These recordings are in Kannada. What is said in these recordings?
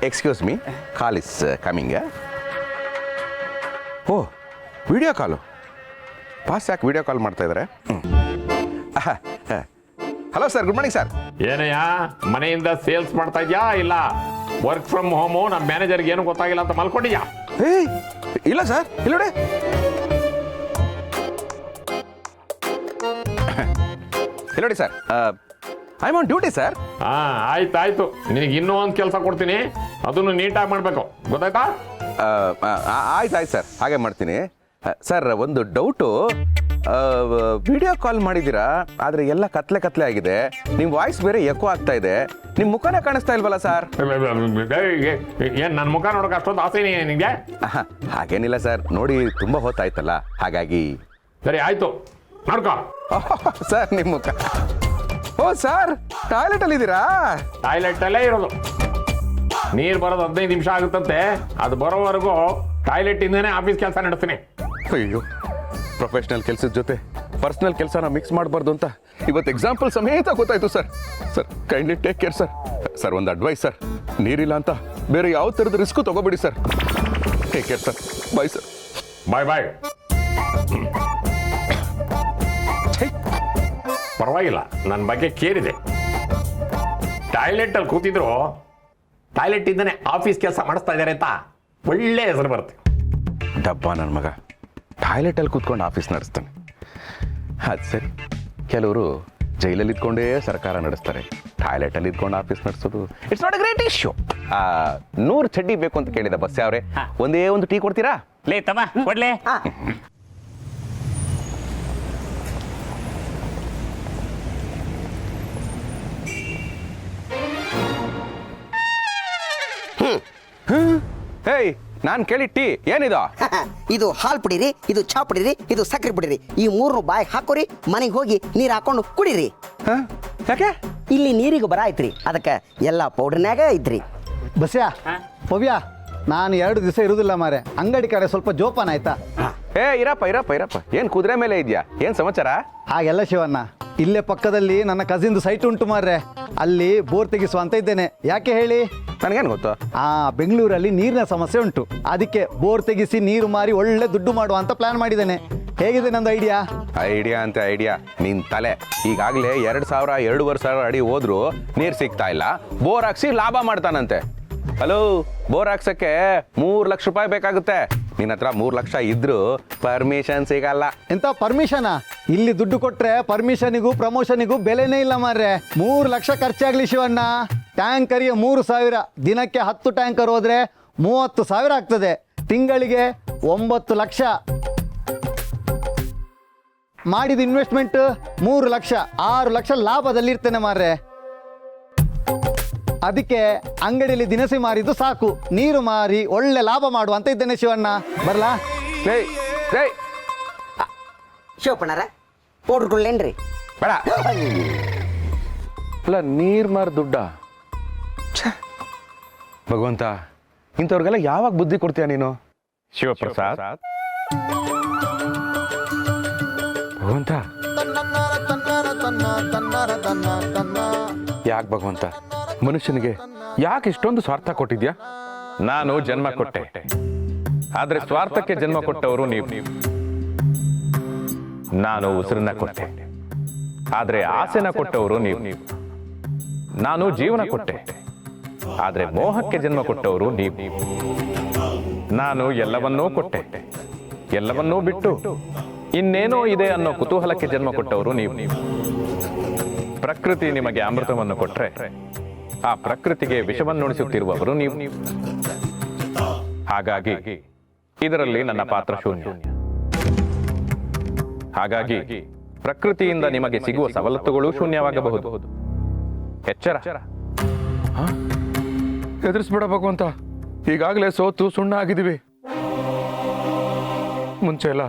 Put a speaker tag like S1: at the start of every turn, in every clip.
S1: Excuse me, call is coming. Oh, video call. Boss ಯಾಕೆ ವಿಡಿಯೋ ಕಾಲ್ ಮಾಡ್ತಾ ಇದ್ದಾರೆ? Hello sir, good morning sir.
S2: ಏನಯ್ಯ ಮನೆಯಿಂದ ಸೇಲ್ಸ್ ಮಾಡ್ತಾ ಇದ್ಯಾ ಇಲ್ಲ ವರ್ಕ್ ಫ್ರಮ್ ಹೋಮು? ನಮ್ಮ ಮ್ಯಾನೇಜರ್ಗೆ ಏನು ಗೊತ್ತಾಗಿಲ್ಲ ಅಂತ ಮಲ್ಕೊಂಡಿದ್ಯಾ?
S1: ಏಯ್ ಇಲ್ಲ ಸರ್, ಇಲ್ಲ ನೋಡಿ. ಇಲ್ಲ ನೋಡಿ sir, I am on duty sir.
S2: ಆಯ್ತು, ನಿನಗೆ ಇನ್ನೂ ಒಂದು ಕೆಲಸ ಕೊಡ್ತೀನಿ, ಅದನ್ನು ನೀಟಾಗಿ ಮಾಡಬೇಕು, ಗೊತ್ತಾಯ್ತಾ?
S1: ಆಯ್ತು ಸರ್, ಹಾಗೆ ಮಾಡ್ತೀನಿ. ಸರ್, ಒಂದು ಡೌಟು. ವಿಡಿಯೋ ಕಾಲ್ ಮಾಡಿದ್ದೀರಾ, ಆದರೆ ಎಲ್ಲ ಕತ್ಲೆ ಆಗಿದೆ. ನಿಮ್ಮ ವಾಯ್ಸ್ ಬೇರೆ ಎಕೋ ಆಗ್ತಾ ಇದೆ. ನಿಮ್ಮ ಮುಖನೇ ಕಾಣಿಸ್ತಾ ಇಲ್ವಲ್ಲ ಸರ್?
S2: ಏನು ನನ್ನ ಮುಖ ನೋಡೋಕೆ ಅಷ್ಟೊಂದು ಆಸೆ ನಿನಗೆ?
S1: ಹಾಗೇನಿಲ್ಲ ಸರ್, ನೋಡಿ ತುಂಬ ಹೊತ್ತಾಯ್ತಲ್ಲ, ಹಾಗಾಗಿ.
S2: ಸರಿ ಆಯ್ತು, ನೋಡ್ಕೋ.
S1: ಸರ್, ನಿಮ್ಮ ಮುಖ. ಓ ಸರ್, ಟಾಯ್ಲೆಟಲ್ಲಿ ಇದ್ದೀರಾ?
S2: ಟಾಯ್ಲೆಟಲ್ಲೇ ಇರೋದು. ನೀರು ಬರೋದು 15 ನಿಮಿಷ ಆಗುತ್ತಂತೆ, ಅದು ಬರೋವರೆಗೂ ಟಾಯ್ಲೆಟ್ ಇಂದನೇ ಆಫೀಸ್ ಕೆಲಸ ನಡೆಸ್ತೀನಿ.
S1: ಅಯ್ಯೋ, ಪ್ರೊಫೆಷನಲ್ ಕೆಲಸದ ಜೊತೆ ಪರ್ಸನಲ್ ಕೆಲಸನ ಮಿಕ್ಸ್ ಮಾಡಬಾರ್ದು ಅಂತ ಇವತ್ತು ಎಕ್ಸಾಂಪಲ್ ಸಮೇತ ಗೊತ್ತಾಯ್ತು sir. Sir, kindly take care sir. Sir, ಒಂದು ಅಡ್ವೈಸ್ ಸರ್, ನೀರಿಲ್ಲ ಅಂತ ಬೇರೆ ಯಾವ ಥರದ ರಿಸ್ಕು ತಗೋಬೇಡಿ sir. Take care sir. Bye sir.
S2: Bye. ಪರವಾಗಿಲ್ಲ, ನನ್ನ ಬಗ್ಗೆ ಕೇರ್ ಇದೆ. ಟಾಯ್ಲೆಟಲ್ಲಿ ಕೂತಿದ್ರು ಟಾಯ್ಲೆಟ್ ಇಂದನೇ ಆಫೀಸ್ ಕೆಲಸ ಮಾಡಿಸ್ತಾ ಇದ್ದಾರೆ ಅಂತ ಒಳ್ಳೆ ಹೆಸರು ಬರುತ್ತೆ.
S1: ಡಬ್ಬ ನನ್ನ ಮಗ ಟಾಯ್ಲೆಟಲ್ಲಿ ಕೂತ್ಕೊಂಡು ಆಫೀಸ್ ನಡೆಸ್ತಾನೆ. ಅದು ಸರಿ, ಕೆಲವರು ಜೈಲಲ್ಲಿ ಇದ್ಕೊಂಡೇ ಸರ್ಕಾರ ನಡೆಸ್ತಾರೆ, ಟಾಯ್ಲೆಟಲ್ಲಿ ಇದ್ಕೊಂಡು ಆಫೀಸ್ ನಡೆಸೋದು it's not a great issue. 100 ಚಡ್ಡಿ ಬೇಕು ಅಂತ ಕೇಳಿದ ಬಸ್ ಅವರೇ, ಒಂದೇ ಒಂದು ಟೀ ಕೊಡ್ತೀರಾ?
S3: ಲೇ ತಮ್ಮ ಕೊಡ್ಲೆ.
S1: ಹೇಯ್, ನಾನು ಕೇಳಿ ಟೀ ಏನಿದು?
S4: ಇದು ಹಾಲು ಪುಡಿರಿ, ಇದು ಚಾ ಪುಡಿರಿ, ಇದು ಸಕ್ಕರೆ ಪುಡಿರಿ. ಈ 3 ಬಾಯಿ ಹಾಕೋರಿ, ಮನೆಗೆ ಹೋಗಿ ನೀರು ಹಾಕೊಂಡು ಕುಡೀರಿ.
S1: ಯಾಕೆ?
S4: ಇಲ್ಲಿ ನೀರಿಗೆ ಬರ ಐತ್ರಿ, ಅದಕ್ಕೆ ಎಲ್ಲ ಪೌಡರ್ನ್ಯಾಗ ಐತ್ರಿ.
S5: ಬಸ್ಯಾ, ಪವ್ಯ, ನಾನು 2 ದಿವಸ ಇರುವುದಿಲ್ಲ ಮಾರೆ, ಅಂಗಡಿ ಕಡೆ ಸ್ವಲ್ಪ ಜೋಪಾನ ಆಯ್ತಾ?
S1: ಇರಪ್ಪ. ಏನ್ ಕುದುರೆ ಮೇಲೆ ಇದೆಯಾ? ಏನ್ ಸಮಾಚಾರ?
S5: ಹಾಗೆಲ್ಲ ಶಿವಣ್ಣ, ಇಲ್ಲೇ ಪಕ್ಕದಲ್ಲಿ ನನ್ನ ಕಸಿನ್ದು ಸೈಟ್ ಉಂಟು ಮಾರ್ರೆ, ಅಲ್ಲಿ ಬೋರ್ ತೆಗಿಸುವಂತ ಇದ್ದೇನೆ. ಯಾಕೆ ಹೇಳಿ?
S1: ನನಗೇನು ಗೊತ್ತು?
S5: ಬೆಂಗಳೂರಲ್ಲಿ ನೀರಿನ ಸಮಸ್ಯೆ ಉಂಟು, ಅದಕ್ಕೆ ಬೋರ್ ತೆಗಿಸಿ ನೀರು ಮಾರಿ ಒಳ್ಳೆ ದುಡ್ಡು ಮಾಡುವ ಅಂತ ಪ್ಲಾನ್ ಮಾಡಿದ್ದೇನೆ. ಹೇಗಿದೆ ನಂದು ಐಡಿಯಾ?
S1: ಐಡಿಯಾ ನಿನ್ ತಲೆ. ಈಗಾಗಲೇ 2,000-2,500 ಅಡಿ ಹೋದ್ರು ನೀರು ಸಿಗ್ತಾ ಇಲ್ಲ, ಬೋರ್ ಹಾಕ್ಸಿ ಲಾಭ ಮಾಡ್ತಾನಂತೆ. ಹಲೋ, ಬೋರ್ ಹಾಕ್ಸಕ್ಕೆ 3 ಲಕ್ಷ ರೂಪಾಯಿ ಬೇಕಾಗುತ್ತೆ. ನಿನ್ನ ಹತ್ರ 3 ಲಕ್ಷ ಇದ್ರು ಪರ್ಮಿಷನ್ ಸಿಗಲ್ಲ.
S5: ಎಂತ ಪರ್ಮಿಷನಾ? ಇಲ್ಲಿ ದುಡ್ಡು ಕೊಟ್ರೆ ಪರ್ಮಿಷನಿಗೂ ಪ್ರಮೋಷನಿಗೂ ಬೆಲೆನೇ ಇಲ್ಲ ಮಾರ್ರೆ. 3 ಲಕ್ಷ ಖರ್ಚಾಗ್ಲಿ ಶಿವಣ್ಣ. ಟ್ಯಾಂಕರಿಗೆ 3,000, ದಿನಕ್ಕೆ 10 ಟ್ಯಾಂಕರ್ ಹೋದ್ರೆ 30,000 ಆಗ್ತದೆ. ತಿಂಗಳಿಗೆ 9 ಲಕ್ಷ. ಮಾಡಿದ ಇನ್ವೆಸ್ಟ್ಮೆಂಟ್ 3 ಲಕ್ಷ, 6 ಲಕ್ಷ ಲಾಭದಲ್ಲಿರ್ತೇನೆ ಮಾರ್ರೆ. ಅದಕ್ಕೆ ಅಂಗಡಿಯಲ್ಲಿ ದಿನಸಿ ಮಾರಿದ್ದು ಸಾಕು, ನೀರು ಮಾರಿ ಒಳ್ಳೆ ಲಾಭ ಮಾಡುವ ಅಂತ ಇದ್ದೇನೆ ಶಿವಣ್ಣ. ಬರ್ಲಾ?
S4: ಶಿವಪ್ಪಣ್ಣರ ಪೌಡ್ರ್ಗಳೇನ್ರಿ?
S1: ಬೇಡ. ಅಲ್ಲ, ನೀರ್ ಮಾರ್ ದುಡ್ಡ? ಭಗವಂತ, ಇಂಥವ್ರಿಗೆಲ್ಲ ಯಾವಾಗ ಬುದ್ಧಿ ಕೊಡ್ತೀಯ ನೀನು? ಶಿವಪ್ರಸಾದ್, ಭಗವಂತ, ಯಾಕೆ ಭಗವಂತ ಮನುಷ್ಯನಿಗೆ ಯಾಕೆ ಇಷ್ಟೊಂದು ಸ್ವಾರ್ಥ ಕೊಟ್ಟಿದ್ಯಾ?
S2: ನಾನು ಜನ್ಮ ಕೊಟ್ಟೆ, ಆದ್ರೆ ಸ್ವಾರ್ಥಕ್ಕೆ ಜನ್ಮ ಕೊಟ್ಟವರು ನೀವು. ನಾನು ಉಸಿರನ್ನ ಕೊಟ್ಟೆ, ಆದ್ರೆ ಆಸೆನ ಕೊಟ್ಟವರು ನೀವು. ನಾನು ಜೀವನ ಕೊಟ್ಟೆ, ಆದ್ರೆ ಮೋಹಕ್ಕೆ ಜನ್ಮ ಕೊಟ್ಟವರು ನೀವು. ನಾನು ಎಲ್ಲವನ್ನೂ ಕೊಟ್ಟೆ, ಎಲ್ಲವನ್ನೂ ಬಿಟ್ಟು ಇನ್ನೇನೋ ಇದೆ ಅನ್ನೋ ಕುತೂಹಲಕ್ಕೆ ಜನ್ಮ ಕೊಟ್ಟವರು ನೀವು. ಪ್ರಕೃತಿ ನಿಮಗೆ ಅಮೃತವನ್ನು ಕೊಟ್ರೆ ಆ ಪ್ರಕೃತಿಗೆ ವಿಷವನ್ನುಣಿಸುತ್ತಿರುವವರು ನೀವು. ಹಾಗಾಗಿ ಇದರಲ್ಲಿ ನನ್ನ ಪಾತ್ರ ಶೂನ್ಯ. ಹಾಗಾಗಿ ಪ್ರಕೃತಿಯಿಂದ ನಿಮಗೆ ಸಿಗುವ ಸವಲತ್ತುಗಳು ಶೂನ್ಯವಾಗಬಹುದು. ಎಚ್ಚರ.
S1: ಹೆದರ್ಸ್ಬೇಡ ಭಗವಂತ, ಈಗಾಗಲೇ ಸೋತು ಸುಣ್ಣ ಆಗಿದ್ದೀವಿ. ಮುಂಚೆ ಎಲ್ಲ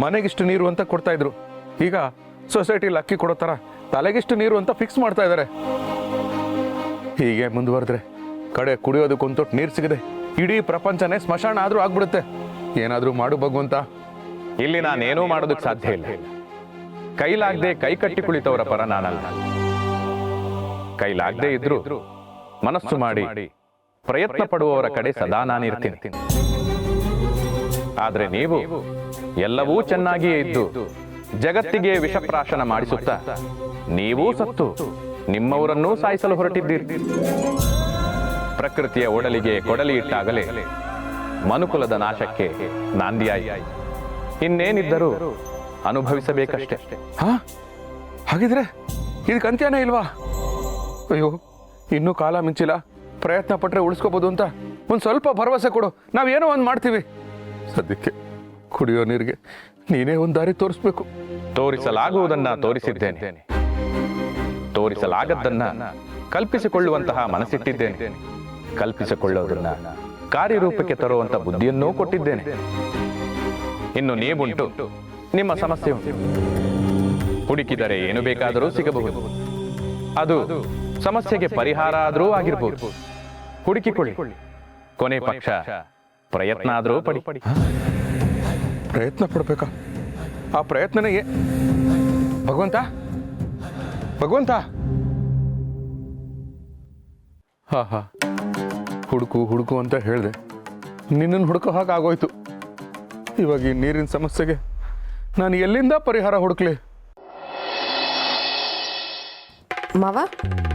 S1: ಮನೆಗಿಷ್ಟು ನೀರು ಅಂತ ಕೊಡ್ತಾ ಇದ್ರು, ಈಗ ಸೊಸೈಟಿಲಿ ಅಕ್ಕಿ ಕೊಡೋ ಥರ ತಲೆಗಿಷ್ಟು ನೀರು ಅಂತ ಫಿಕ್ಸ್ ಮಾಡ್ತಾ ಇದ್ದಾರೆ. ಹೀಗೆ ಮುಂದುವರೆದ್ರೆ ಕಡೆ ಕುಡಿಯೋದಕ್ಕೊಂದು ತೊಟ್ಟು ನೀರು ಸಿಗದೆ ಇಡೀ ಪ್ರಪಂಚನೇ ಸ್ಮಶಾನ ಆದ್ರೂ ಆಗ್ಬಿಡುತ್ತೆ. ಏನಾದ್ರೂ ಮಾಡು ಭಗವಂತ.
S2: ಇಲ್ಲಿ ನಾನೇನೂ ಮಾಡೋದಕ್ಕೆ ಸಾಧ್ಯ ಇಲ್ಲ. ಕೈಲಾಗದೆ ಕೈ ಕಟ್ಟಿ ಕುಳಿತವರ ಪರ ನಾನಲ್ಲ. ಕೈಲಾಗದೆ ಇದ್ರು ಮನಸ್ಸು ಮಾಡಿ ಪ್ರಯತ್ನ ಪಡುವವರ ಕಡೆ ಸದಾ ನಾನಿರ್ತೀನಿ. ಆದ್ರೆ ನೀವು ಎಲ್ಲವೂ ಚೆನ್ನಾಗಿಯೇ ಇದ್ದು ಜಗತ್ತಿಗೆ ವಿಷಪ್ರಾಶನ ಮಾಡಿಸುತ್ತಾ ನೀವೂ ಸತ್ತು ನಿಮ್ಮವರನ್ನೂ ಸಾಯಿಸಲು ಹೊರಟಿದ್ದೀರಿ. ಪ್ರಕೃತಿಯ ಒಡಲಿಗೆ ಕೊಡಲಿ ಇಟ್ಟಾಗಲೇ ಮನುಕುಲದ ನಾಶಕ್ಕೆ ನಾಂದಿಯಾಯಿತು. ಇನ್ನೇನಿದ್ದರೂ ಅನುಭವಿಸಬೇಕಷ್ಟೇ.
S1: ಹಾ, ಹಾಗಿದ್ರೆ ಇದಕ್ಕೆ ಅಂತ್ಯನೇ ಇಲ್ವಾ? ಅಯ್ಯೋ, ಇನ್ನೂ ಕಾಲ ಮಿಂಚಿಲ್ಲ. ಪ್ರಯತ್ನ ಪಟ್ಟರೆ ಉಳಿಸ್ಕೋಬೋದು ಅಂತ ಒಂದು ಸ್ವಲ್ಪ ಭರವಸೆ ಕೊಡು. ನಾವೇನೋ ಒಂದು ಮಾಡ್ತೀವಿ. ಸದ್ಯಕ್ಕೆ ಕುಡಿಯೋ ನೀರಿಗೆ ನೀನೇ ಒಂದು ದಾರಿ ತೋರಿಸ್ಬೇಕು.
S2: ತೋರಿಸಲಾಗುವುದನ್ನ ತೋರಿಸಿದ್ದೇನೆ, ತೋರಿಸಲಾಗದ್ದನ್ನ ಕಲ್ಪಿಸಿಕೊಳ್ಳುವಂತಹ ಮನಸ್ಸಿಟ್ಟಿದ್ದೇನೆ, ಕಲ್ಪಿಸಿಕೊಳ್ಳೋದನ್ನ ಕಾರ್ಯರೂಪಕ್ಕೆ ತರುವಂತ ಬುದ್ಧಿಯನ್ನೂ ಕೊಟ್ಟಿದ್ದೇನೆ. ಇನ್ನು ನೀವುಂಟು, ನಿಮ್ಮ ಸಮಸ್ಯೆ ಉಂಟು. ಹುಡುಕಿದರೆ ಏನು ಬೇಕಾದರೂ ಸಿಗಬಹುದು. ಅದು ಸಮಸ್ಯೆಗೆ ಪರಿಹಾರ ಆದರೂ ಆಗಿರಬಹುದು. ಹುಡುಕಿಕೊಳ್ಳಿ, ಕೊನೆ ಪಕ್ಷ ಪ್ರಯತ್ನ ಆದರೂ ಪಡಿ.
S1: ಪ್ರಯತ್ನ ಪಡ್ಬೇಕಾ? ಆ ಪ್ರಯತ್ನನೇ ಭಗವಂತ ಭಗವಂತ ಹಾ ಹಾ ಹುಡುಕು ಹುಡುಕು ಅಂತ ಹೇಳಿದೆ. ನಿನ್ನನ್ನು ಹುಡುಕೋ ಹಾಗಾಗೋಯ್ತು. ಇವಾಗ ಈ ನೀರಿನ ಸಮಸ್ಯೆಗೆ ನಾನು ಎಲ್ಲಿಂದ ಪರಿಹಾರ ಹುಡುಕ್ಲಿ?
S3: ಮಾವ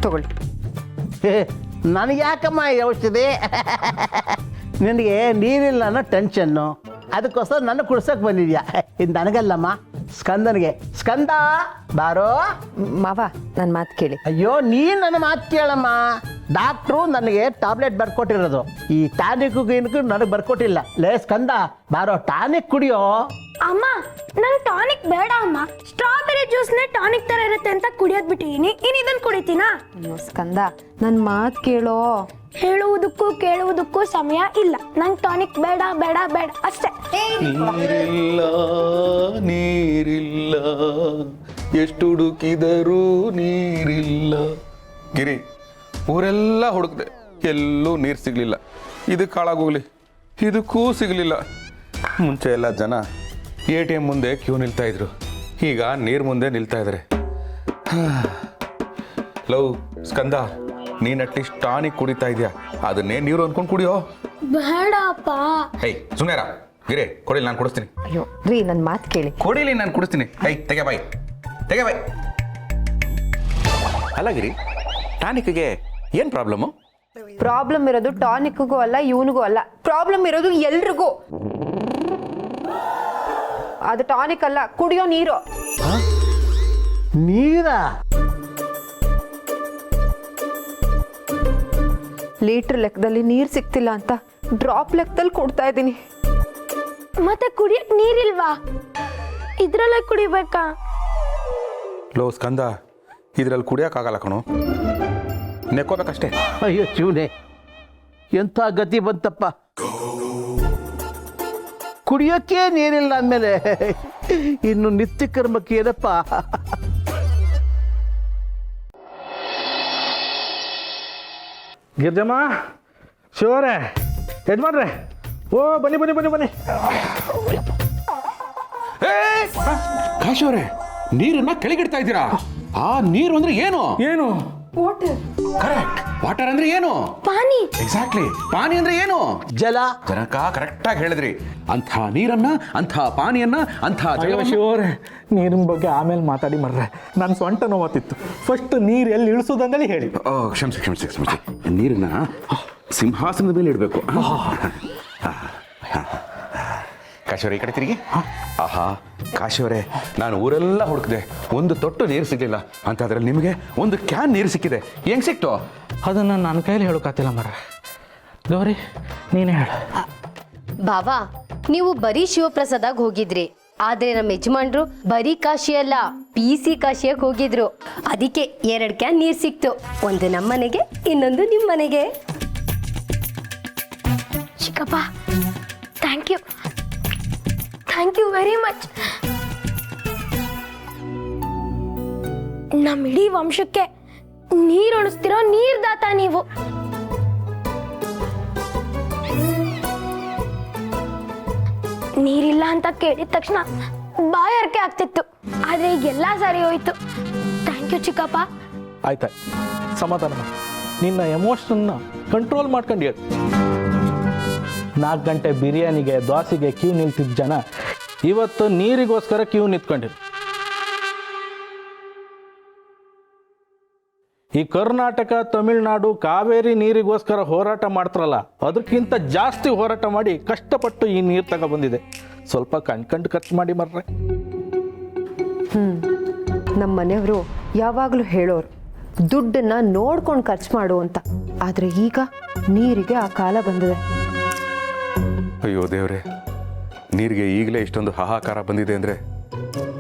S3: ತಗೊಳ್ಳಿ.
S6: ನನಗೆ ಯಾಕಮ್ಮ ಈ ಔಷಧಿ? ನಿನಗೆ ನೀರಿಲ್ಲ ಅನ್ನೋ ಟೆನ್ಷನ್ನು, ಅದಕ್ಕೋಸ್ಕರ ನನ್ನ ಕುಡ್ಸಕ್ಕೆ ಬಂದಿದ್ಯಾ. ಇದು ನನಗಲ್ಲಮ್ಮ, ಸ್ಕಂದನಿಗೆ. ಸ್ಕಂದ ಬಾರೋ.
S3: ಮಾವ ನನ್ನ ಮಾತು ಕೇಳಿ.
S6: ಅಯ್ಯೋ, ನೀನು ನನ್ನ ಮಾತು ಕೇಳಮ್ಮ. ಡಾಕ್ಟ್ರು ನನಗೆ ಟ್ಯಾಬ್ಲೆಟ್ ಬರ್ಕೊಟ್ಟಿರೋದು, ಈ ಟಾನಿಕ್ಕು ಗೀನಿಕ್ಕು ನನಗೆ ಬರ್ಕೊಟ್ಟಿಲ್ಲ. ಲೇ ಸ್ಕಂದ ಬಾರೋ, ಟಾನಿಕ್ ಕುಡಿಯೋ.
S7: ಅಮ್ಮ, ನಂಗೆ ಟಾನಿಕ್ ಬೇಡ ಅಮ್ಮ. ಸ್ಟ್ರಾಬೆರಿ ಜ್ಯೂಸ್ನೇ ಟಾನಿಕ್ ತರ ಇರುತ್ತೆ ಅಂತ ಕುಡಿಯೋದ್ ಬಿಟ್ಟಿದೀನಿ. ಇನ್ನು ಇದನ್ನ ಕುಡಿತೀನಾ?
S3: ಅಯ್ಯೋ ಸ್ಕಂದ, ನನ್ನ ಮಾತು ಕೇಳೋ.
S7: ಹೇಳುವುದಕ್ಕೂ ಕೇಳುವುದಕ್ಕೂ ಸಮಯ ಇಲ್ಲ. ನಂಗೆ ಟಾನಿಕ್ ಬೇಡ ಬೇಡ ಬೇಡ ಅಷ್ಟೇ.
S1: ನೀರಿಲ್ಲ ನೀರಿಲ್ಲ, ಎಷ್ಟು ಹುಡುಕಿದರೂ ನೀರಿಲ್ಲ. ಗಿರಿ, ಊರೆಲ್ಲ ಹುಡುಕ್ದೆ, ಎಲ್ಲೂ ನೀರು ಸಿಗ್ಲಿಲ್ಲ. ಇದಕ್ಕೆ ಹಾಳಾಗೋಗ್ಲಿ, ಇದಕ್ಕೂ ಸಿಗಲಿಲ್ಲ. ಮುಂಚೆ ಎಲ್ಲ ಜನ ATM ಮುಂದೆ ಕ್ಯೂ ನಿಲ್ತಾ ಇದ್ರು, ಈಗ ನೀರು ಮುಂದೆ ನಿಲ್ತಾ ಇದ್ದಾರೆ. ಲವ್ ಸ್ಕಂದ, ನೀನ್ ಅಟ್ಲೀಸ್ಟ್ ಟಾನಿಕ್ ಕುಡಿತಾ ಇದೆಯಾ, ಅದನ್ನೇ ನೀರು ಅನ್ಕೊಂಡು ಕುಡಿಯೋ.
S7: ಬೇಡ ಅಪ್ಪ.
S1: ಹೈ ಸುಮ್ನೇರ ಗಿರಿ, ಕೊಡಿಲಿ ನಾನು ಕುಡಿಸ್ತೀನಿ.
S3: ಅಯ್ಯೋ ರೀ, ನನ್ನ ಮಾತು ಕೇಳಿ.
S1: ಕೊಡಿಲಿ ನಾನು ಕುಡಿಸ್ತೀನಿ. ಹೈ ತೆಗೆ ಬಾಯ್, ತೆಗೆ ಬಾಯ್. ಅಲ್ಲ ಗಿರಿ, ಟಾನಿಕ್ಗೆ ಏನು ಪ್ರಾಬ್ಲಮ್ಮು?
S3: ಪ್ರಾಬ್ಲಮ್ ಇರೋದು ಟಾನಿಕ್ಗೂ ಅಲ್ಲ, ಇವನಿಗೂ ಅಲ್ಲ. ಪ್ರಾಬ್ಲಮ್ ಇರೋದು ಎಲ್ರಿಗೂ. ಅದು ಟಾನಿಕ್ ಅಲ್ಲ, ಕುಡಿಯೋ ನೀರು.
S6: ನೀರಾ?
S3: ಲೀಟರ್ ಲೆಕ್ಕದಲ್ಲಿ ನೀರು ಸಿಗ್ತಿಲ್ಲ ಅಂತ ಡ್ರಾಪ್ ಲೆಕ್ಕದಲ್ಲಿ ಕೊಡ್ತಾ ಇದ್ದೀನಿ.
S7: ಮತ್ತೆ ಕುಡಿಯಕ್ ನೀರಿಲ್ವಾ? ಇದ್ರಲ್ಲೇ ಕುಡಿಬೇಕಾ?
S1: ಲೋ ಸ್ಕಂದ, ಇದ್ರಲ್ಲಿ ಕುಡಿಯೋಕ್ಕಾಗಲ್ಲ ಕಣೋ, ನೆಕ್ಕೋಬೇಕಷ್ಟೇ.
S6: ಅಯ್ಯೋ ಶಿವನೇ, ಎಂಥ ಗತಿ ಬಂತಪ್ಪ. ಕುಡಿಯೋಕ್ಕೆ ನೀರಿಲ್ಲ ಅಂದಮೇಲೆ ಇನ್ನು ನಿತ್ಯ ಕರ್ಮಕ್ಕೆ ಏನಪ್ಪ?
S8: ಗಿರ್ಜಮ್ಮ, ಶಿವರೇ, ಯಜಮಾನ್ರೆ, ಓ ಬನ್ನಿ ಬನ್ನಿ ಬನ್ನಿ ಬನ್ನಿ.
S1: ಕಾಶಿಯವರೇ, ನೀರನ್ನ ಕೆಳಗಿಡ್ತಾ ಇದ್ದೀರಾ? ಆ ನೀರು ಅಂದ್ರೆ ಏನು?
S8: ಏನು?
S1: ಕರೆಕ್ಟ್, ವಾಟರ್ ಅಂದ್ರೆ ಏನು?
S7: ಪಾನಿ.
S1: ಎಕ್ಸಾಕ್ಟ್ಲಿ, ಪಾನಿ ಅಂದ್ರೆ ಏನು?
S6: ಜಲ.
S1: ಜನಕ ಕರೆಕ್ಟ್ ಆಗಿ ಹೇಳಿದ್ರಿ. ಅಂಥ ನೀರನ್ನ, ಅಂಥ ಪಾನಿಯನ್ನ, ಅಂಥ ಜಲವನ್ನ.
S8: ಶಿವರೇ, ನೀರಿನ ಬಗ್ಗೆ ಆಮೇಲೆ ಮಾತಾಡಿ ಮರ್ರೆ, ನನ್ನ ಸೊಂಟ ನೋವತ್ತಿತ್ತು. ಫಸ್ಟ್ ನೀರು ಎಲ್ಲಿ ಇಳಿಸೋದಂದೇಳಿ ಹೇಳಿ.
S1: ಕ್ಷಮಿಸಿ ಕ್ಷಮಿಸಿ ಕ್ಷಮಿಸಿ. ನೀರನ್ನ ಸಿಂಹಾಸನದ ಮೇಲೆ ಇಡಬೇಕು. ಕಾಶಿಯವರೇ, ಈ ಕಡೆ ತಿರುಗಿ. ಆಹಾ ಕಾಶಿಯವರೇ, ನಾನು ಊರೆಲ್ಲ ಹುಡುಕಿದೆ, ಒಂದು ತೊಟ್ಟು ನೀರು ಸಿಗಲಿಲ್ಲ ಅಂತ. ಅದ್ರಲ್ಲಿ ನಿಮಗೆ ಒಂದು ಕ್ಯಾನ್ ನೀರು ಸಿಕ್ಕಿದೆ. ಹೆಂಗ್ ಸಿಕ್ತು?
S8: ಅದನ್ನು ನನ್ನ ಕೈಲಿ ಹೇಳೋಕ್ಕಾತಿಲ್ಲ ಮರ್ರೆ. ಗೌರಿ, ನೀನೇ ಹೇಳು.
S9: ಬಾವಾ, ನೀವು ಬರೀ ಶಿವಪ್ರಸಾದಾಗ ಹೋಗಿದ್ರಿ, ಆದ್ರೆ ನಮ್ಮ ಯಜಮಾನ್ರು ಬರೀ ಕಾಶಿ ಅಲ್ಲ, PC ಕಾಶಿಯಾಗ ಹೋಗಿದ್ರು. ಅದಕ್ಕೆ 2 ಕ್ಯಾನ್ ನೀರ್ ಸಿಕ್ತು. ಒಂದು ನಮ್ಮನೆಗೆ, ಇನ್ನೊಂದು ನಿಮ್ಮ ಮನೆಗೆ.
S7: ಚಿಕ್ಕಪ್ಪ, thank you, thank you very much. ನಮ್ಮ ಇಡೀ ವಂಶಕ್ಕೆ ನೀರು ಉಣಿಸ್ತಿರೋ ನೀರ್ದಾತ ನೀವು. ನೀರಿಲ್ಲ ಅಂತ ಕೇಳಿದ ತಕ್ಷಣ ಬಾಯಾರಿಕೆ ಆಗ್ತಿತ್ತು, ಆದ್ರೆ ಈಗೆಲ್ಲ ಸರಿ ಹೋಯ್ತು. ಥ್ಯಾಂಕ್ ಯು ಚಿಕ್ಕಪ್ಪ.
S8: ಆಯ್ತಾ, ಸಮಾಧಾನ. ನಿನ್ನ ಎಮೋಷನ್ನ ಕಂಟ್ರೋಲ್ ಮಾಡ್ಕೊಂಡು 4 ಗಂಟೆ ಬಿರಿಯಾನಿಗೆ ದೋಸೆಗೆ ಕ್ಯೂ ನಿಲ್ತಿದ್ದ ಜನ ಇವತ್ತು ನೀರಿಗೋಸ್ಕರ ಕ್ಯೂ ನಿಂತ್ಕೊಂಡಿರು. ಈ ಕರ್ನಾಟಕ ತಮಿಳುನಾಡು ಕಾವೇರಿ ನೀರಿಗೋಸ್ಕರ ಹೋರಾಟ ಮಾಡ್ತಾರಲ್ಲ, ಅದಕ್ಕಿಂತ ಜಾಸ್ತಿ ಹೋರಾಟ ಮಾಡಿ ಕಷ್ಟಪಟ್ಟು ಈ ನೀರು ತಗೊಬಂದಿದೆ. ಸ್ವಲ್ಪ ಕಣ್ಕಂಡು ಖರ್ಚು ಮಾಡಿ ಮರ್ರೆ.
S3: ನಮ್ಮ ಮನೆಯವರು ಯಾವಾಗಲೂ ಹೇಳೋರು ದುಡ್ಡನ್ನ ನೋಡ್ಕೊಂಡು ಖರ್ಚು ಮಾಡು ಅಂತ. ಆದರೆ ಈಗ ನೀರಿಗೆ ಆ ಕಾಲ ಬಂದಿದೆ.
S1: ಅಯ್ಯೋ ದೇವ್ರೆ, ನೀರಿಗೆ ಈಗಲೇ ಇಷ್ಟೊಂದು ಹಾಹಾಕಾರ ಬಂದಿದೆ ಅಂದರೆ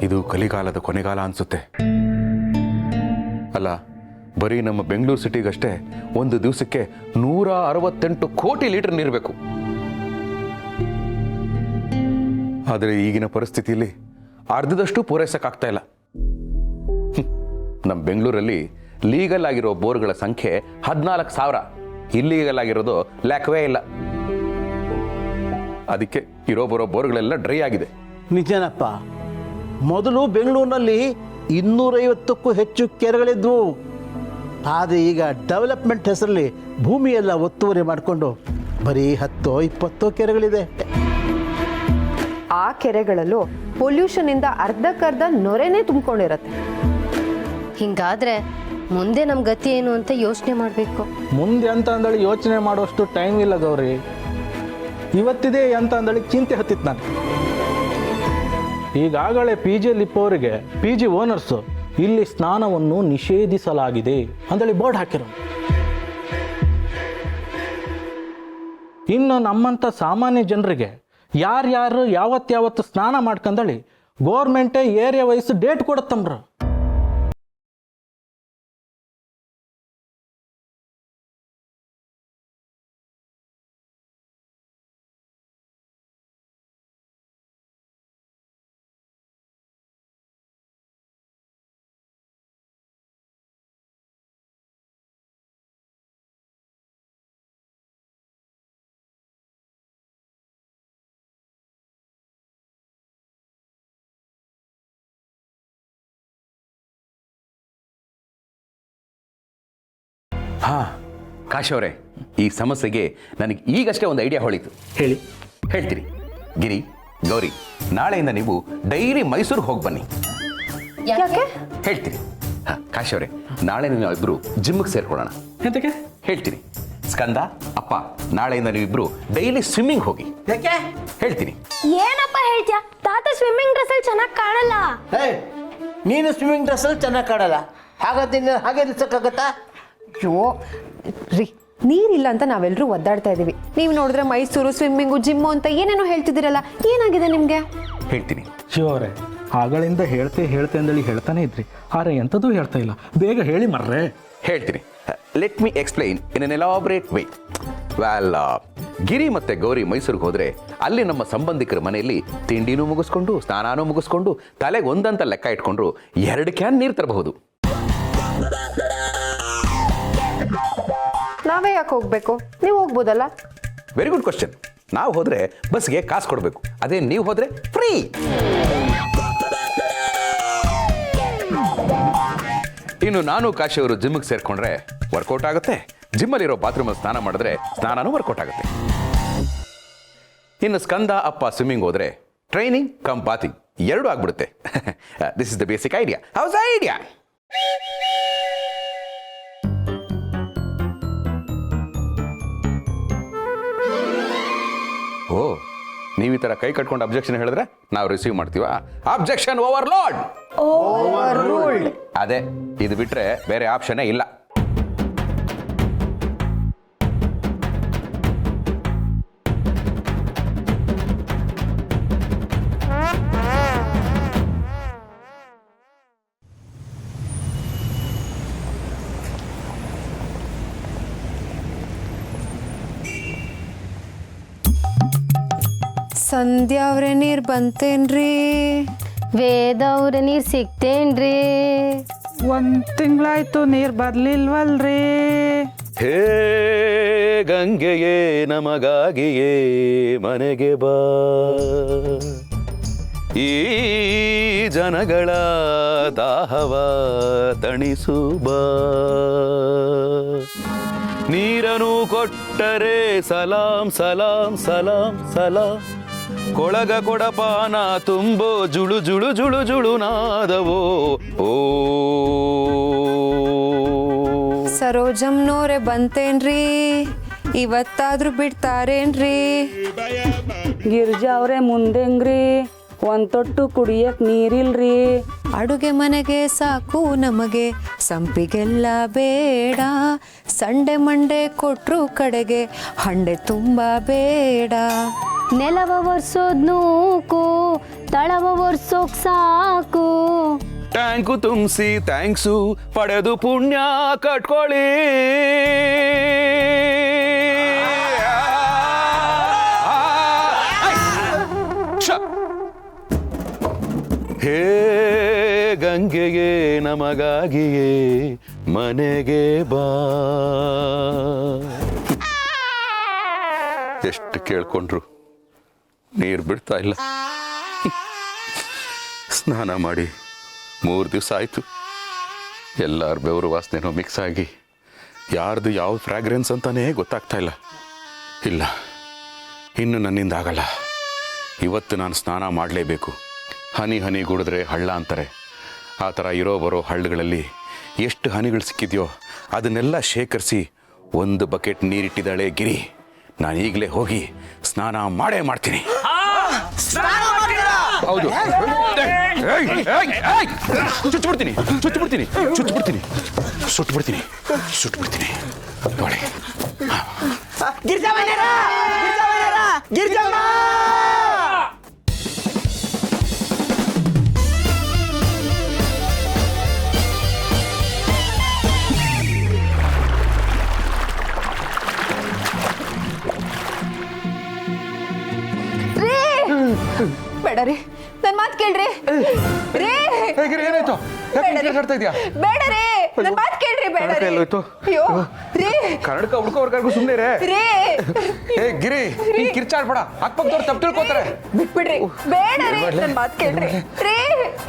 S1: ಇದು ಕಲಿಗಾಲದ ಕೊನೆಗಾಲ ಅನಿಸುತ್ತೆ. ಅಲ್ಲ, ಬರೀ ನಮ್ಮ ಬೆಂಗಳೂರು ಸಿಟಿಗಷ್ಟೇ ಒಂದು ದಿವಸಕ್ಕೆ 168 ಕೋಟಿ ಲೀಟರ್ ನೀರು ಬೇಕು. ಆದರೆ ಈಗಿನ ಪರಿಸ್ಥಿತಿಯಲ್ಲಿ ಅರ್ಧದಷ್ಟು ಪೂರೈಸೋಕ್ಕಾಗ್ತಾ ಇಲ್ಲ. ನಮ್ಮ ಬೆಂಗಳೂರಲ್ಲಿ ಲೀಗಲ್ ಆಗಿರೋ ಬೋರ್ಗಳ ಸಂಖ್ಯೆ 14,000, ಇಲ್ಲೀಗಲ್ ಆಗಿರೋದು ಲೆಕ್ಕವೇ ಇಲ್ಲ. ಅದಕ್ಕೆ ಇರೋ ಬರೋ ಬೋರ್ಗಳೆಲ್ಲ ಡ್ರೈ ಆಗಿದೆ.
S6: ನಿಜನಪ್ಪ, ಮೊದಲು ಬೆಂಗಳೂರಿನಲ್ಲಿ 250ಕ್ಕೂ ಹೆಚ್ಚು ಕೆರೆಗಳಿದ್ವು. ಆದರೆ ಈಗ ಡೆವಲಪ್ಮೆಂಟ್ ಹೆಸರಲ್ಲಿ ಭೂಮಿಯೆಲ್ಲ ಒತ್ತುವರಿ ಮಾಡಿಕೊಂಡು ಬರೀ 10-20 ಕೆರೆಗಳಿದೆ.
S3: ಆ ಕೆರೆಗಳಲ್ಲೂ ಪೊಲ್ಯೂಷನ್ ಇಂದ ಅರ್ಧಕ್ಕರ್ಧ ನೊರೆನೇ ತುಂಬಿಕೊಂಡಿರತ್ತೆ.
S9: ಹಿಂಗಾದ್ರೆ ಮುಂದೆ ನಮ್ಮ ಗತಿ ಏನು ಅಂತ ಯೋಚನೆ ಮಾಡಬೇಕು.
S8: ಮುಂದೆ ಅಂತ ಅಂದಳಿ ಯೋಚನೆ ಮಾಡೋಷ್ಟು ಟೈಮ್ ಇಲ್ಲ ಗೌರಿ. ಇವತ್ತಿದೆ ಅಂತ ಅಂದಳಿ ಚಿಂತೆ ಹತ್ತಿತ್ತು ನಾನು. ಈಗಾಗಲೇ ಪಿ ಜಿಯಲ್ಲಿ ಇಪ್ಪವರಿಗೆ ಪಿ ಜಿ ಓನರ್ಸು ಇಲ್ಲಿ ಸ್ನಾನವನ್ನು ನಿಷೇಧಿಸಲಾಗಿದೆ ಅಂದಳಿ ಬೋರ್ಡ್ ಹಾಕಿರೋ. ಇನ್ನು ನಮ್ಮಂಥ ಸಾಮಾನ್ಯ ಜನರಿಗೆ ಯಾರ್ಯಾರು ಯಾವತ್ತು ಸ್ನಾನ ಮಾಡ್ಕಂದಳಿ ಗೋರ್ಮೆಂಟೇ ಏರಿಯಾ ವೈಸ್ ಡೇಟ್ ಕೊಡುತ್ತಂಬ್ರ.
S1: ಹಾಂ ಕಾಶ್ ಅವರೇ, ಈ ಸಮಸ್ಯೆಗೆ ನನಗೆ ಈಗಷ್ಟೇ ಒಂದು ಐಡಿಯಾ ಹೊಳಿತು. ಹೇಳ್ತೀರಿ. ಗಿರಿ, ಗೌರಿ, ನಾಳೆಯಿಂದ ನೀವು ಡೈಲಿ ಮೈಸೂರಿಗೆ ಹೋಗಿ ಬನ್ನಿ.
S3: ಯಾಕೆ?
S1: ಹೇಳ್ತೀರಿ. ಹಾಂ ಕಾಶ್ ಅವರೇ, ನಾಳೆ ನಾವಿಬ್ಬರು ಜಿಮ್ಗೆ ಸೇರ್ಕೊಳ್ಳೋಣ.
S8: ಎಂತಕ್ಕೆ?
S1: ಹೇಳ್ತೀನಿ. ಸ್ಕಂದ, ಅಪ್ಪ, ನಾಳೆಯಿಂದ ನೀವಿಬ್ಬರು ಡೈಲಿ ಸ್ವಿಮ್ಮಿಂಗ್ ಹೋಗಿ.
S6: ಯಾಕೆ?
S1: ಹೇಳ್ತೀನಿ.
S7: ಏನಪ್ಪ ಹೇಳ್ತೀಯ? ತಾತ ಸ್ವಿಮ್ಮಿಂಗ್ ಡ್ರೆಸ್ ಅಲ್ಲಿ ಚೆನ್ನಾಗಿ ಕಾಣಲ್ಲ.
S6: ನೀನು ಸ್ವಿಮ್ಮಿಂಗ್ ಡ್ರೆಸ್ಸಲ್ಲಿ ಚೆನ್ನಾಗಿ ಕಾಣಲ್ಲ, ಹಾಗಾದ್ರೆ ಹಾಗೆ ನಿಲ್ಸಕ್ಕಾಗತ್ತಾ?
S3: ಅಯ್ಯೋ ರೀ, ನೀರಿಲ್ಲ ಅಂತ ನಾವೆಲ್ಲರೂ ಒದ್ದಾಡ್ತಾ ಇದ್ದೀವಿ. ನೀವು ನೋಡಿದ್ರೆ ಮೈಸೂರು ಸ್ವಿಮ್ಮಿಂಗು ಜಿಮ್ಮು ಅಂತ ಏನೇನೋ ಹೇಳ್ತಿದ್ದೀರಲ್ಲ, ಏನಾಗಿದೆ ನಿಮಗೆ?
S1: ಹೇಳ್ತೀನಿ.
S8: ಶಿವರೇ, ಆಗಳಿಂದ ಹೇಳ್ತೆ ಅಂದೇಳಿ ಹೇಳ್ತಾನೆ ಇದ್ರಿ, ಆದ್ರೆ ಎಂಥದೂ ಹೇಳ್ತಾ ಇಲ್ಲ. ಬೇಗ ಹೇಳಿ ಮರ್ರೆ.
S1: ಹೇಳ್ತೀನಿ. Let me explain in an elaborate way. Well, Giri ಮತ್ತೆ ಗೌರಿ ಮೈಸೂರಿಗೆ ಹೋದ್ರೆ ಅಲ್ಲಿ ನಮ್ಮ ಸಂಬಂಧಿಕರ ಮನೆಯಲ್ಲಿ ತಿಂಡಿನೂ ಮುಗಿಸ್ಕೊಂಡು ಸ್ನಾನನೂ ಮುಗಿಸ್ಕೊಂಡು ತಲೆಗೆ ಒಂದಂತ ಲೆಕ್ಕ ಇಟ್ಕೊಂಡ್ರು 2 ಕ್ಯಾನ್ ನೀರು ತರಬಹುದು.
S3: ನಾವೇ ಯಾಕೆ ಹೋಗ್ಬೇಕು? ನೀವು ಹೋಗ್ಬೋದಲ್ಲ.
S1: Very good question. ನಾವು ಹೋದ್ರೆ ಬಸ್ಗೆ ಕಾಸು ಕೊಡಬೇಕು, ಅದೇ ನೀವು ಹೋದ್ರೆ ಫ್ರೀ. ಇನ್ನು ನಾನು ಕಾಶಿ ಅವರು ಜಿಮ್ಗೆ ಸೇರ್ಕೊಂಡ್ರೆ ವರ್ಕೌಟ್ ಆಗುತ್ತೆ. ಜಿಮ್ಮಲ್ಲಿರೋ ಬಾತ್ರೂಮಲ್ಲಿ ಸ್ನಾನ ಮಾಡಿದ್ರೆ ಸ್ನಾನನೂ ವರ್ಕೌಟ್ ಆಗುತ್ತೆ. ಇನ್ನು ಸ್ಕಂದ, ಅಪ್ಪ ಸ್ವಿಮ್ಮಿಂಗ್ ಹೋದ್ರೆ ಟ್ರೈನಿಂಗ್ ಕಮ್ ಬಾತಿಂಗ್ ಎರಡೂ ಆಗ್ಬಿಡುತ್ತೆ. This is the basic idea. House idea? ಓ, ನೀವು ಈ ಥರ ಕೈ ಕಟ್ಕೊಂಡು ಅಬ್ಜೆಕ್ಷನ್ ಹೇಳಿದ್ರೆ ನಾವು ರಿಸೀವ್ ಮಾಡ್ತೀವ? Objection overload. ಅದೇ, ಇದು ಬಿಟ್ರೆ ಬೇರೆ ಆಪ್ಷನ್ನೇ ಇಲ್ಲ.
S3: ಸಂಧ್ಯಾ ಅವ್ರೆ, ನೀರು ಬಂತೇನ್ರಿ?
S9: ವೇದ ಅವ್ರ ನೀರು ಸಿಗ್ತೇನ್ರಿ?
S10: 1 ತಿಂಗಳಾಯ್ತು ನೀರು ಬರ್ಲಿಲ್ವಲ್ರಿ.
S1: ಹೇ ಗಂಗೆಯೇ ನಮಗಾಗಿಯೇ ಮನೆಗೆ ಬಾ. ಈ ಜನಗಳ ದಾಹವ ತಣಿಸುವ ನೀರನು ಕೊಟ್ಟರೆ ಸಲಾಂ ಸಲಾಂ ಸಲಾಂ ಸಲಾಂ ಕೊಳಗ ಕೊಡಪಾನ ತುಂಬೋ ಜುಳು ಜುಳು ಜುಳು ಜುಳು ನಾದವೋ ಓ
S3: ಸರೋಜಮ್ನೋರೆ ಬಂತೇನ್ರಿ? ಇವತ್ತಾದ್ರೂ ಬಿಡ್ತಾರೇನ್ರಿ?
S10: ಗಿರ್ಜಾ ಅವ್ರೆ ಮುಂದೆಂಗ್ರಿ? ಒಂದ್ ತೊಟ್ಟು ಕುಡಿಯಕ್ ನೀರಿಲ್ರಿ.
S3: ಅಡುಗೆ ಮನೆಗೆ ಸಾಕು ನಮಗೆ, ಸಂಪಿಗೆಲ್ಲ ಬೇಡ. ಸಂಡೆ ಮಂಡೆ ಕೊಟ್ರು ಕಡೆಗೆ ಹಂಡೆ ತುಂಬ ಬೇಡ.
S9: ನೆಲವ ಒರ್ಸೋದ್ ನೂಕು, ತಳವ ಒರ್ಸೋಕ್ ಸಾಕು.
S1: ಟ್ಯಾಂಕು ತುಂಬಿಸಿ ಥ್ಯಾಂಕ್ಸು ಪಡೆದು ಪುಣ್ಯ ಕಟ್ಕೊಳ್ಳಿ. ಹೇ ಗಂಗೆಗೆ ನಮಗಾಗಿಯೇ ಮನೆಗೆ ಬಾ. ಎಷ್ಟು ಕೇಳ್ಕೊಂಡ್ರು ನೀರು ಬಿಡ್ತಾ ಇಲ್ಲ. ಸ್ನಾನ ಮಾಡಿ 3 ದಿವಸ ಆಯಿತು. ಎಲ್ಲರ ಬೆವರು ವಾಸನೆನೋ ಮಿಕ್ಸ್ ಆಗಿ ಯಾರ್ದು ಯಾವ ಫ್ರಾಗ್ರೆನ್ಸ್ ಅಂತಾನೇ ಗೊತ್ತಾಗ್ತಾ ಇಲ್ಲ. ಇಲ್ಲ, ಇನ್ನು ನನ್ನಿಂದ ಆಗಲ್ಲ. ಇವತ್ತು ನಾನು ಸ್ನಾನ ಮಾಡಲೇಬೇಕು. ಹನಿ ಹನಿ ಗುಡಿದ್ರೆ ಹಳ್ಳ ಅಂತಾರೆ. ಆ ಥರ ಇರೋ ಬರೋ ಹಳ್ಳಗಳಲ್ಲಿ ಎಷ್ಟು ಹನಿಗಳು ಸಿಕ್ಕಿದೆಯೋ ಅದನ್ನೆಲ್ಲ ಶೇಖರಿಸಿ ಒಂದು ಬಕೆಟ್ ನೀರಿಟ್ಟಿದ್ದಾಳೆ ಗಿರಿ. ನಾನು ಈಗಲೇ ಹೋಗಿ ಸ್ನಾನ ಮಾಡೇ ಮಾಡ್ತೀನಿ. ಹೌದು, ಚುಚ್ಚಿಬಿಡ್ತೀನಿ ಚುಚ್ಚಿಬಿಡ್ತೀನಿ ಚುಚ್ಚಿಬಿಡ್ತೀನಿ ಸುಟ್ಬಿಡ್ತೀನಿ ಸುಟ್ಬಿಡ್ತೀನಿ. ನೋಡಿ
S3: ಬೇಡ ರೀ, ನನ್ ಮಾತು ಕೇಳ್ರಿ.
S1: ಏನಾಯ್ತು?
S3: ಬೇಡ ರೀ, ನನ್ ಮಾತು ಕೇಳ್ರಿ. ಬೇಡ ರೀ. ಅಯ್ಯೋ ರೀ,
S1: ಕನ್ನಡಕ ಹುಡ್ಕೋರ್ಗಾರ್ಗು ಸುಮ್ಮನೆ
S3: ರೀ.
S1: ಏ ಗಿರಿ, ನೀನ್ ಕಿರ್ಚಾಡ್ಬೇಡ. ಅಕ್ಕಪಕ್ಕದವ್ರು ತಪ್ಪು ತಿಳ್ಕೊತಾರೆ.
S3: ಬಿಟ್ಬಿಡ್ರಿ. ಬೇಡ ರೀ, ನನ್ ಮಾತು ಕೇಳ್ರಿ. ರೀ,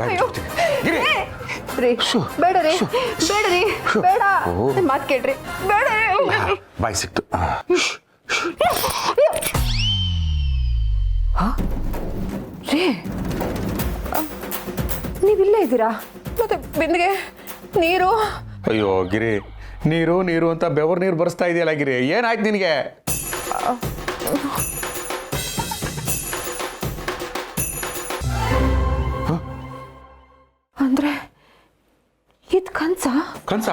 S3: ಅಯ್ಯೋ
S1: ಗಿರಿ.
S3: ರೀ, ಬೇಡ ರೀ, ಬೇಡ ರೀ, ಬೇಡ. ನನ್ ಮಾತು ಕೇಳ್ರಿ. ಬೇಡ ರೀ.
S1: ಬಾಯ್ ಸಿಕ್ತು.
S3: ರೀ, ನೀವಿಲ್ಲೇ ಇದ್ದೀರಾ? ಮತ್ತೆ ಬಿಂದಿಗೆ ನೀರು?
S1: ಅಯ್ಯೋ ಗಿರಿ, ನೀರು ನೀರು ಅಂತ ಬೆವರು ನೀರು ಬರ್ಸ್ತಾ ಇದೆಯಲ್ಲ ಗಿರಿ, ಏನಾಯ್ತು ನಿನಗೆ?
S3: ಅಂದ್ರೆ ಇದು ಕನ್ಸ?
S1: ಕನ್ಸ?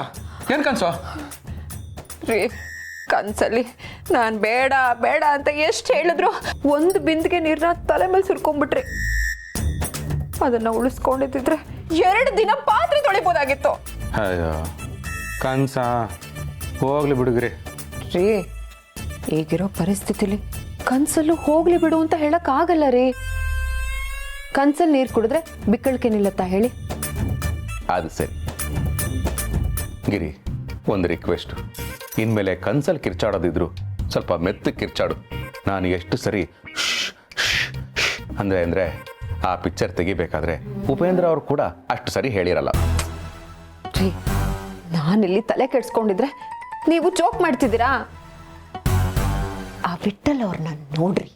S1: ಏನ್ ಕನ್ಸ?
S3: ರೀ, ಕನ್ಸಲ್ಲಿ ನಾನು ಬೇಡ ಬೇಡ ಅಂತ ಎಷ್ಟು ಹೇಳಿದ್ರು ಒಂದು ಬಿಂದಿಗೆ ನೀರನ್ನ ತಲೆ ಮೇಲೆ ಸುರ್ಕೊಂಡ್ಬಿಟ್ರಿ. ಅದನ್ನ ಉಳಿಸ್ಕೊಂಡಿದ್ದಿದ್ರೆ 2 ದಿನ ಪಾತ್ರೆ ತೊಳಿಬೋದಾಗಿತ್ತು.
S1: ಅಯ್ಯೋ ಕನ್ಸ, ಹೋಗ್ಲಿ ಬಿಡುಗ್ರಿ.
S3: ರೀ, ಈಗಿರೋ ಪರಿಸ್ಥಿತಿಲಿ ಕನ್ಸಲ್ಲೂ ಹೋಗ್ಲಿ ಬಿಡು ಅಂತ ಹೇಳಕ್ ಆಗಲ್ಲ ರೀ. ಕನ್ಸಲ್ಲಿ ನೀರು ಕುಡಿದ್ರೆ ಬಿಕ್ಕಳಿಕೆ ನಿಲ್ಲತ್ತಾ ಹೇಳಿ?
S1: ಅದು ಸರಿ ಗಿರಿ, ಒಂದು ರಿಕ್ವೆಸ್ಟ್. ಇನ್ಮೇಲೆ ಕನ್ಸಲ್ಲಿ ಕಿರ್ಚಾಡೋದಿದ್ರು ಸ್ವಲ್ಪ ಮೆತ್ತಗೆ ಕಿರ್ಚಾಡು. ನಾನು ಎಷ್ಟು ಸರಿ ಅಂದರೆ ಆ ಪಿಕ್ಚರ್ ತೆಗಿಬೇಕಾದ್ರೆ ಉಪೇಂದ್ರ ಅವರು ಕೂಡ ಅಷ್ಟು ಸರಿ ಹೇಳಿರಲ್ಲ.
S3: ರೀ, ನಾನಿಲ್ಲಿ ತಲೆ ಕೆಡ್ಸ್ಕೊಂಡಿದ್ರೆ ನೀವು ಜೋಕ್ ಮಾಡ್ತಿದ್ದೀರಾ? ಆ ವಿಠಲ್ ಅವ್ರನ್ನ ನೋಡ್ರಿ.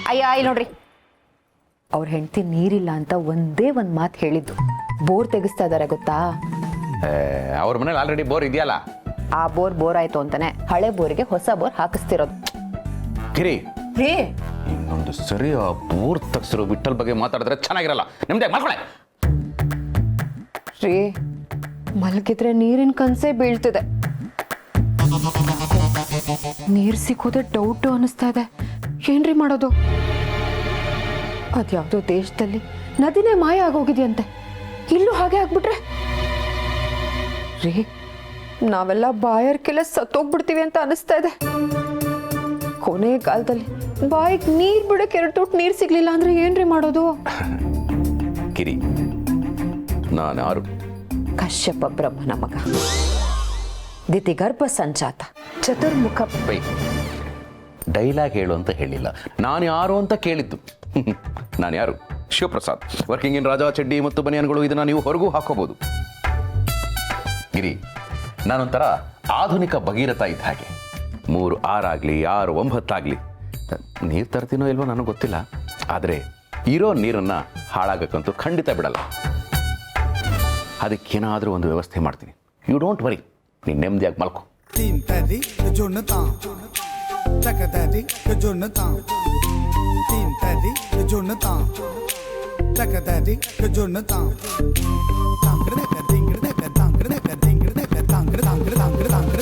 S3: ಅಯ್ಯ, ಇಲ್ಲಿ ನೋಡ್ರಿ, ಅವ್ರ ಹೆಂಡತಿ ನೀರಿಲ್ಲ ಅಂತ ಒಂದೇ ಒಂದು ಮಾತು ಹೇಳಿದ್ದು. ಬೋರ್ ತೆಗಿಸ್ತಾ ಇದಾರೆ ಗೊತ್ತಾ?
S1: ಅವ್ರ ಮನೇಲಿ ಆಲ್ರೆಡಿ ಬೋರ್ ಇದೆಯಲ್ಲ.
S3: ಆ ಬೋರ್ ಆಯ್ತು ಅಂತಾನೆ ಹಳೆ ಬೋರಿಗೆ ಹೊಸ ಬೋರ್ ಹಾಕಿಸ್ತಿರೋದು.
S1: ಗಿರಿ,
S3: ರೀ,
S1: ಇನ್ನೊಂದು ಸರಿ ಆ ಬೋರ್ ತಗ್ಸಿರೋ ವಿಠಲ್ ಬಗ್ಗೆ ಮಾತಾಡಿದ್ರೆ ಚೆನ್ನಾಗಿರಲ್ಲ. ನಿಮ್ದೆ ಮಾಡ್ಕೊಳ್ಳೆ.
S3: ರೀ, ಮಲಗಿದ್ರೆ ನೀರಿನ ಕನ್ಸೇ ಬೀಳ್ತಿದೆ. ನೀರು ಸಿಕ್ಕೋದೆ ಡೌಟು ಅನಿಸ್ತಾ ಇದೆ. ಏನ್ರಿ ಮಾಡೋದು? ಅದ್ಯಾವುದೋ ದೇಶದಲ್ಲಿ ನದಿನೇ ಮಾಯ ಆಗೋಗಿದೆಯಂತೆ. ಇಲ್ಲೂ ಹಾಗೆ ಆಗ್ಬಿಟ್ರೆ ರೀ, ನಾವೆಲ್ಲ ಬಾಯರ್ಕೆಲ್ಲ ಸತ್ತೋಗ್ಬಿಡ್ತೀವಿ ಅಂತ ಅನಿಸ್ತಾ ಇದೆ. ಕೊನೆ ಕಾಲದಲ್ಲಿ ಬಾಯಿಗೆ ನೀರ್ ಬಿಡಕ್ಕೆ 2 ತುಟ್ಟು ನೀರು ಸಿಗ್ಲಿಲ್ಲ ಅಂದ್ರೆ ಏನ್ರಿ ಮಾಡೋದು?
S1: ಗಿರಿ, ನಾನಾರು?
S3: ಕಶ್ಯಪ ಬ್ರಹ್ಮನ ಮಗ, ದಿತಿಗರ್ಭ ಸಂಜಾತ, ಚತುರ್ಮುಖ.
S1: ಡೈಲಾಗ್ ಹೇಳು ಅಂತ ಹೇಳಿಲ್ಲ. ನಾನು ಯಾರು ಅಂತ ಕೇಳಿದ್ದು. ನಾನು ಯಾರು? ಶಿವಪ್ರಸಾದ್, ವರ್ಕಿಂಗ್ ಇನ್ ರಾಜಾ ಚಡ್ಡಿ ಮತ್ತು ಬನಿಯನ್ಗಳು. ಇದನ್ನು ನೀವು ಹೊರಗೂ ಹಾಕೋಬೋದು. ಗಿರಿ, ನಾನೊಂಥರ ಆಧುನಿಕ ಭಗೀರಥ ಇದ್ದ ಹಾಗೆ. 3 6 ಆಗಲಿ 6 9 ಆಗಲಿ ನೀರು ತರ್ತೀನೋ ಇಲ್ವೋ ನನಗೆ ಗೊತ್ತಿಲ್ಲ. ಆದರೆ ಇರೋ ನೀರನ್ನು ಹಾಳಾಗಕ್ಕಂತೂ ಖಂಡಿತ ಬಿಡಲ್ಲ. ಅದಕ್ಕೇನಾದರೂ ಒಂದು ವ್ಯವಸ್ಥೆ ಮಾಡ್ತೀನಿ. ಯು ಡೋಂಟ್ ವರಿ, ನೀನು ನೆಮ್ಮದಿಯಾಗಿ ಮಲ್ಕೊ.
S11: Tangra